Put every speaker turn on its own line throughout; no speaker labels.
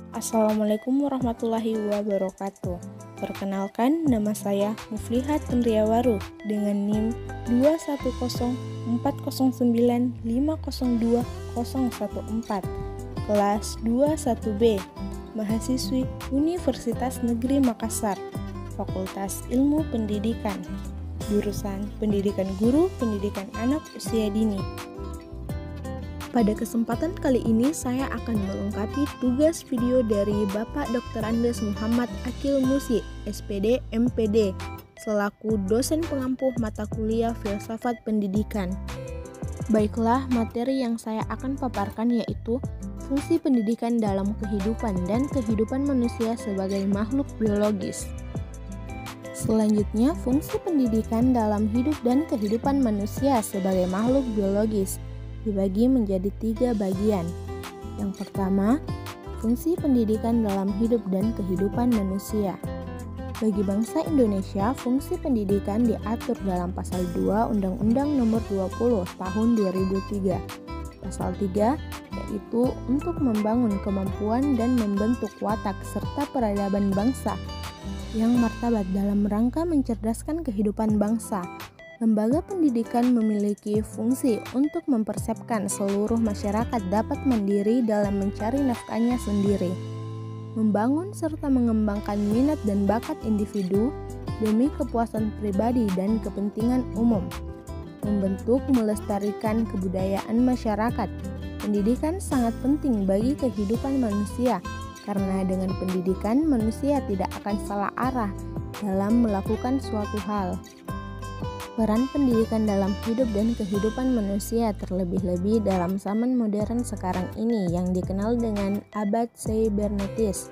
Assalamualaikum warahmatullahi wabarakatuh. Perkenalkan, nama saya Muflihat Indriawaru dengan NIM 21040950214, kelas 21B, mahasiswi Universitas Negeri Makassar, Fakultas Ilmu Pendidikan, jurusan Pendidikan Guru, Pendidikan Anak Usia Dini. Pada kesempatan kali ini saya akan melengkapi tugas video dari Bapak Dr. Andes Muhammad Akil Musi, SPD MPD, selaku dosen pengampu mata kuliah Filsafat Pendidikan. Baiklah, materi yang saya akan paparkan yaitu fungsi pendidikan dalam kehidupan dan kehidupan manusia sebagai makhluk biologis. Selanjutnya, fungsi pendidikan dalam hidup dan kehidupan manusia sebagai makhluk biologis dibagi menjadi 3 bagian. Yang pertama, fungsi pendidikan dalam hidup dan kehidupan manusia. Bagi bangsa Indonesia, fungsi pendidikan diatur dalam Pasal 2 Undang-Undang Nomor 20 Tahun 2003. Pasal 3 yaitu untuk membangun kemampuan dan membentuk watak serta peradaban bangsa yang martabat dalam rangka mencerdaskan kehidupan bangsa. Lembaga pendidikan memiliki fungsi untuk mempersiapkan seluruh masyarakat dapat mandiri dalam mencari nafkahnya sendiri, membangun serta mengembangkan minat dan bakat individu demi kepuasan pribadi dan kepentingan umum, membentuk melestarikan kebudayaan masyarakat. Pendidikan sangat penting bagi kehidupan manusia, karena dengan pendidikan manusia tidak akan salah arah dalam melakukan suatu hal. Peran pendidikan dalam hidup dan kehidupan manusia terlebih-lebih dalam zaman modern sekarang ini yang dikenal dengan abad cybernetis.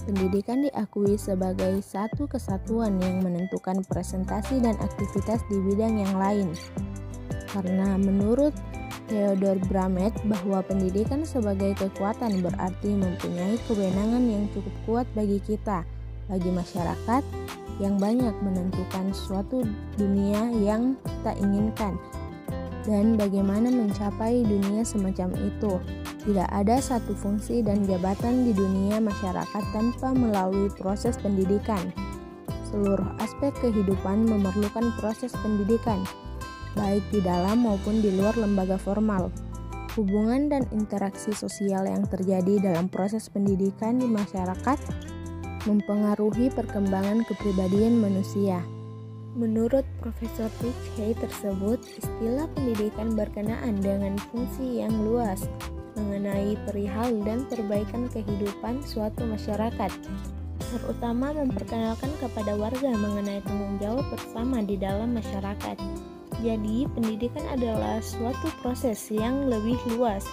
Pendidikan diakui sebagai satu kesatuan yang menentukan presentasi dan aktivitas di bidang yang lain. Karena menurut Theodor Bramet bahwa pendidikan sebagai kekuatan berarti mempunyai kewenangan yang cukup kuat bagi kita, bagi masyarakat, yang banyak menentukan suatu dunia yang kita inginkan dan bagaimana mencapai dunia semacam itu. Tidak ada satu fungsi dan jabatan di dunia masyarakat tanpa melalui proses pendidikan. Seluruh aspek kehidupan memerlukan proses pendidikan, baik di dalam maupun di luar lembaga formal. Hubungan dan interaksi sosial yang terjadi dalam proses pendidikan di masyarakat mempengaruhi perkembangan kepribadian manusia. Menurut Profesor Rich Hay tersebut, istilah pendidikan berkenaan dengan fungsi yang luas mengenai perihal dan perbaikan kehidupan suatu masyarakat, terutama memperkenalkan kepada warga mengenai tanggung jawab bersama di dalam masyarakat. Jadi, pendidikan adalah suatu proses yang lebih luas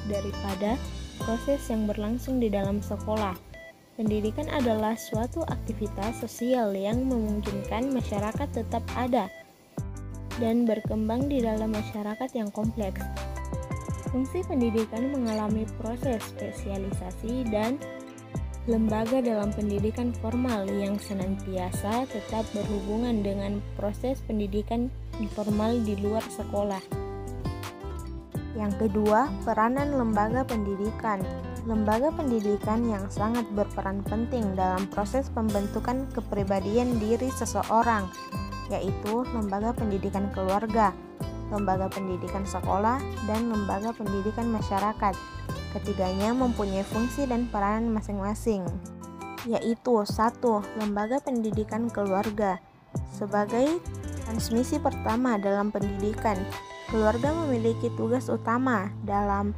daripada proses yang berlangsung di dalam sekolah. Pendidikan adalah suatu aktivitas sosial yang memungkinkan masyarakat tetap ada dan berkembang di dalam masyarakat yang kompleks. Fungsi pendidikan mengalami proses spesialisasi dan lembaga dalam pendidikan formal yang senantiasa tetap berhubungan dengan proses pendidikan informal di luar sekolah. Yang kedua, peranan lembaga pendidikan. Lembaga pendidikan yang sangat berperan penting dalam proses pembentukan kepribadian diri seseorang, yaitu lembaga pendidikan keluarga, lembaga pendidikan sekolah, dan lembaga pendidikan masyarakat. Ketiganya mempunyai fungsi dan peranan masing-masing, yaitu 1. Lembaga pendidikan keluarga. Sebagai transmisi pertama dalam pendidikan, keluarga memiliki tugas utama dalam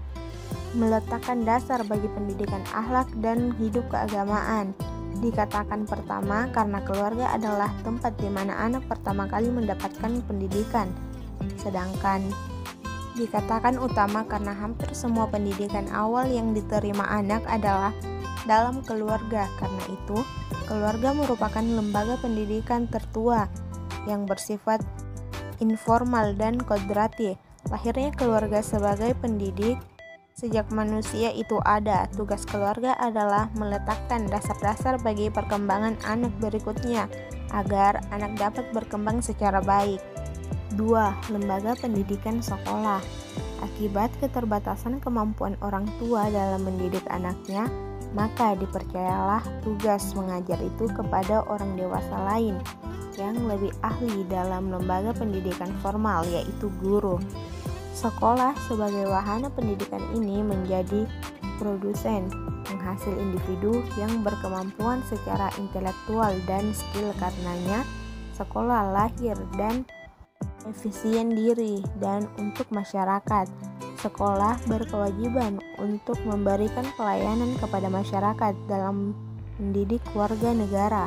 meletakkan dasar bagi pendidikan akhlak dan hidup keagamaan. Dikatakan pertama karena keluarga adalah tempat di mana anak pertama kali mendapatkan pendidikan. Sedangkan dikatakan utama karena hampir semua pendidikan awal yang diterima anak adalah dalam keluarga. Karena itu, keluarga merupakan lembaga pendidikan tertua yang bersifat informal dan kodrati. Lahirnya keluarga sebagai pendidik. Sejak manusia itu ada, tugas keluarga adalah meletakkan dasar-dasar bagi perkembangan anak berikutnya agar anak dapat berkembang secara baik. 2. Lembaga pendidikan sekolah. Akibat keterbatasan kemampuan orang tua dalam mendidik anaknya, maka dipercayalah tugas mengajar itu kepada orang dewasa lain yang lebih ahli dalam lembaga pendidikan formal, yaitu guru. Sekolah sebagai wahana pendidikan ini menjadi produsen penghasil individu yang berkemampuan secara intelektual dan skill. Karenanya, sekolah lahir dan efisien diri dan untuk masyarakat. Sekolah berkewajiban untuk memberikan pelayanan kepada masyarakat dalam mendidik warga negara.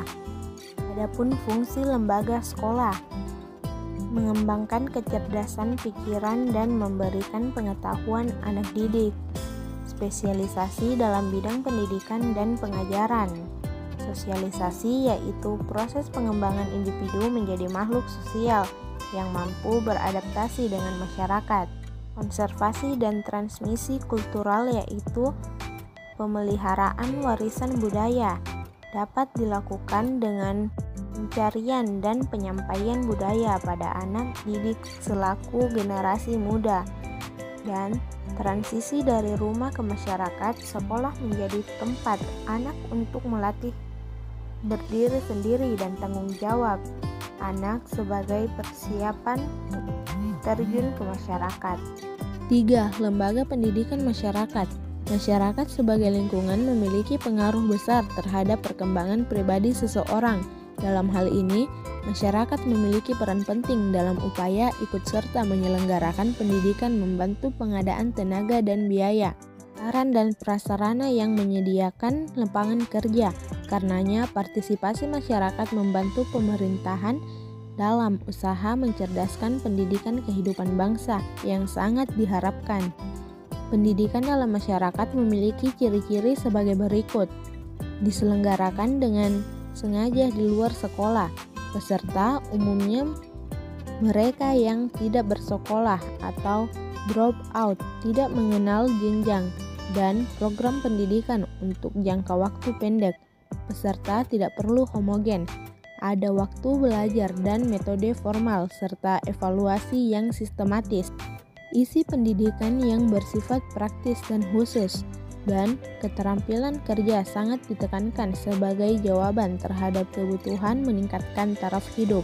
Adapun fungsi lembaga sekolah, mengembangkan kecerdasan pikiran dan memberikan pengetahuan anak didik. Spesialisasi dalam bidang pendidikan dan pengajaran. Sosialisasi yaitu proses pengembangan individu menjadi makhluk sosial yang mampu beradaptasi dengan masyarakat. Konservasi dan transmisi kultural yaitu pemeliharaan warisan budaya dapat dilakukan dengan pencarian dan penyampaian budaya pada anak didik selaku generasi muda. Dan transisi dari rumah ke masyarakat, sekolah menjadi tempat anak untuk melatih berdiri sendiri dan tanggung jawab anak sebagai persiapan terjun ke masyarakat. 3. Lembaga pendidikan masyarakat. Masyarakat sebagai lingkungan memiliki pengaruh besar terhadap perkembangan pribadi seseorang. Dalam hal ini, masyarakat memiliki peran penting dalam upaya ikut serta menyelenggarakan pendidikan, membantu pengadaan tenaga dan biaya, saran dan prasarana yang menyediakan lapangan kerja. Karenanya, partisipasi masyarakat membantu pemerintahan dalam usaha mencerdaskan pendidikan kehidupan bangsa yang sangat diharapkan. Pendidikan dalam masyarakat memiliki ciri-ciri sebagai berikut. Diselenggarakan dengan sengaja di luar sekolah. Peserta umumnya mereka yang tidak bersekolah atau drop out, tidak mengenal jenjang dan program pendidikan untuk jangka waktu pendek. Peserta tidak perlu homogen. Ada waktu belajar dan metode formal serta evaluasi yang sistematis. Isi pendidikan yang bersifat praktis dan khusus, dan keterampilan kerja sangat ditekankan sebagai jawaban terhadap kebutuhan meningkatkan taraf hidup.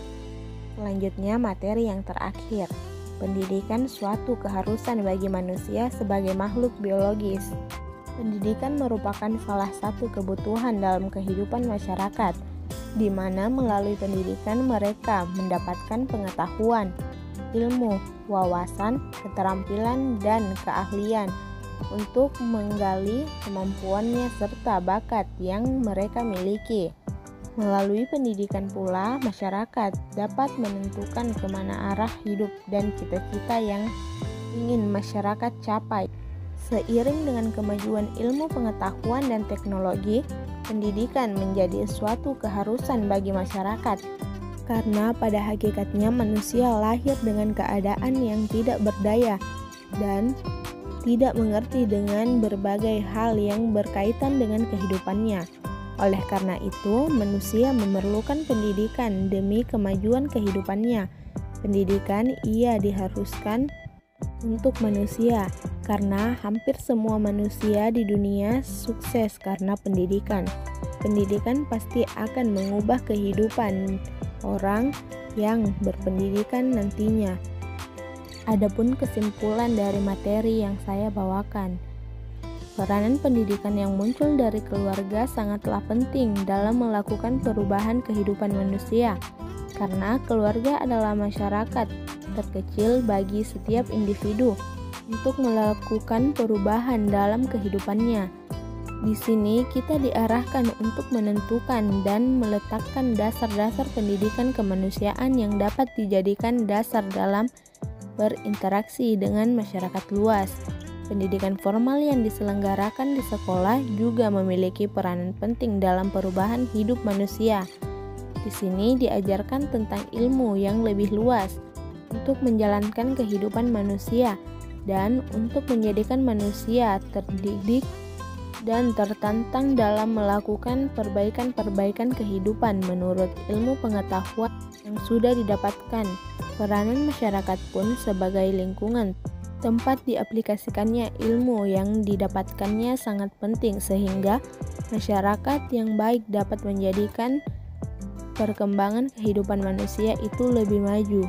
Selanjutnya, materi yang terakhir. Pendidikan suatu keharusan bagi manusia sebagai makhluk biologis. Pendidikan merupakan salah satu kebutuhan dalam kehidupan masyarakat, di mana melalui pendidikan mereka mendapatkan pengetahuan, ilmu, wawasan, keterampilan, dan keahlian untuk menggali kemampuannya serta bakat yang mereka miliki. Melalui pendidikan pula, masyarakat dapat menentukan kemana arah hidup dan cita-cita yang ingin masyarakat capai. Seiring dengan kemajuan ilmu pengetahuan dan teknologi, pendidikan menjadi suatu keharusan bagi masyarakat. Karena pada hakikatnya manusia lahir dengan keadaan yang tidak berdaya dan tidak mengerti dengan berbagai hal yang berkaitan dengan kehidupannya. Oleh karena itu, manusia memerlukan pendidikan demi kemajuan kehidupannya. Pendidikan ia diharuskan untuk manusia, karena hampir semua manusia di dunia sukses karena pendidikan. Pendidikan pasti akan mengubah kehidupan orang yang berpendidikan nantinya. Adapun kesimpulan dari materi yang saya bawakan, peranan pendidikan yang muncul dari keluarga sangatlah penting dalam melakukan perubahan kehidupan manusia, karena keluarga adalah masyarakat terkecil bagi setiap individu untuk melakukan perubahan dalam kehidupannya. Di sini kita diarahkan untuk menentukan dan meletakkan dasar-dasar pendidikan kemanusiaan yang dapat dijadikan dasar dalam berinteraksi dengan masyarakat luas. Pendidikan formal yang diselenggarakan di sekolah juga memiliki peranan penting dalam perubahan hidup manusia. Di sini diajarkan tentang ilmu yang lebih luas untuk menjalankan kehidupan manusia dan untuk menjadikan manusia terdidik dan tertantang dalam melakukan perbaikan-perbaikan kehidupan menurut ilmu pengetahuan yang sudah didapatkan. Peranan masyarakat pun sebagai lingkungan tempat diaplikasikannya ilmu yang didapatkannya sangat penting, sehingga Masyarakat yang baik dapat menjadikan perkembangan kehidupan manusia itu lebih maju.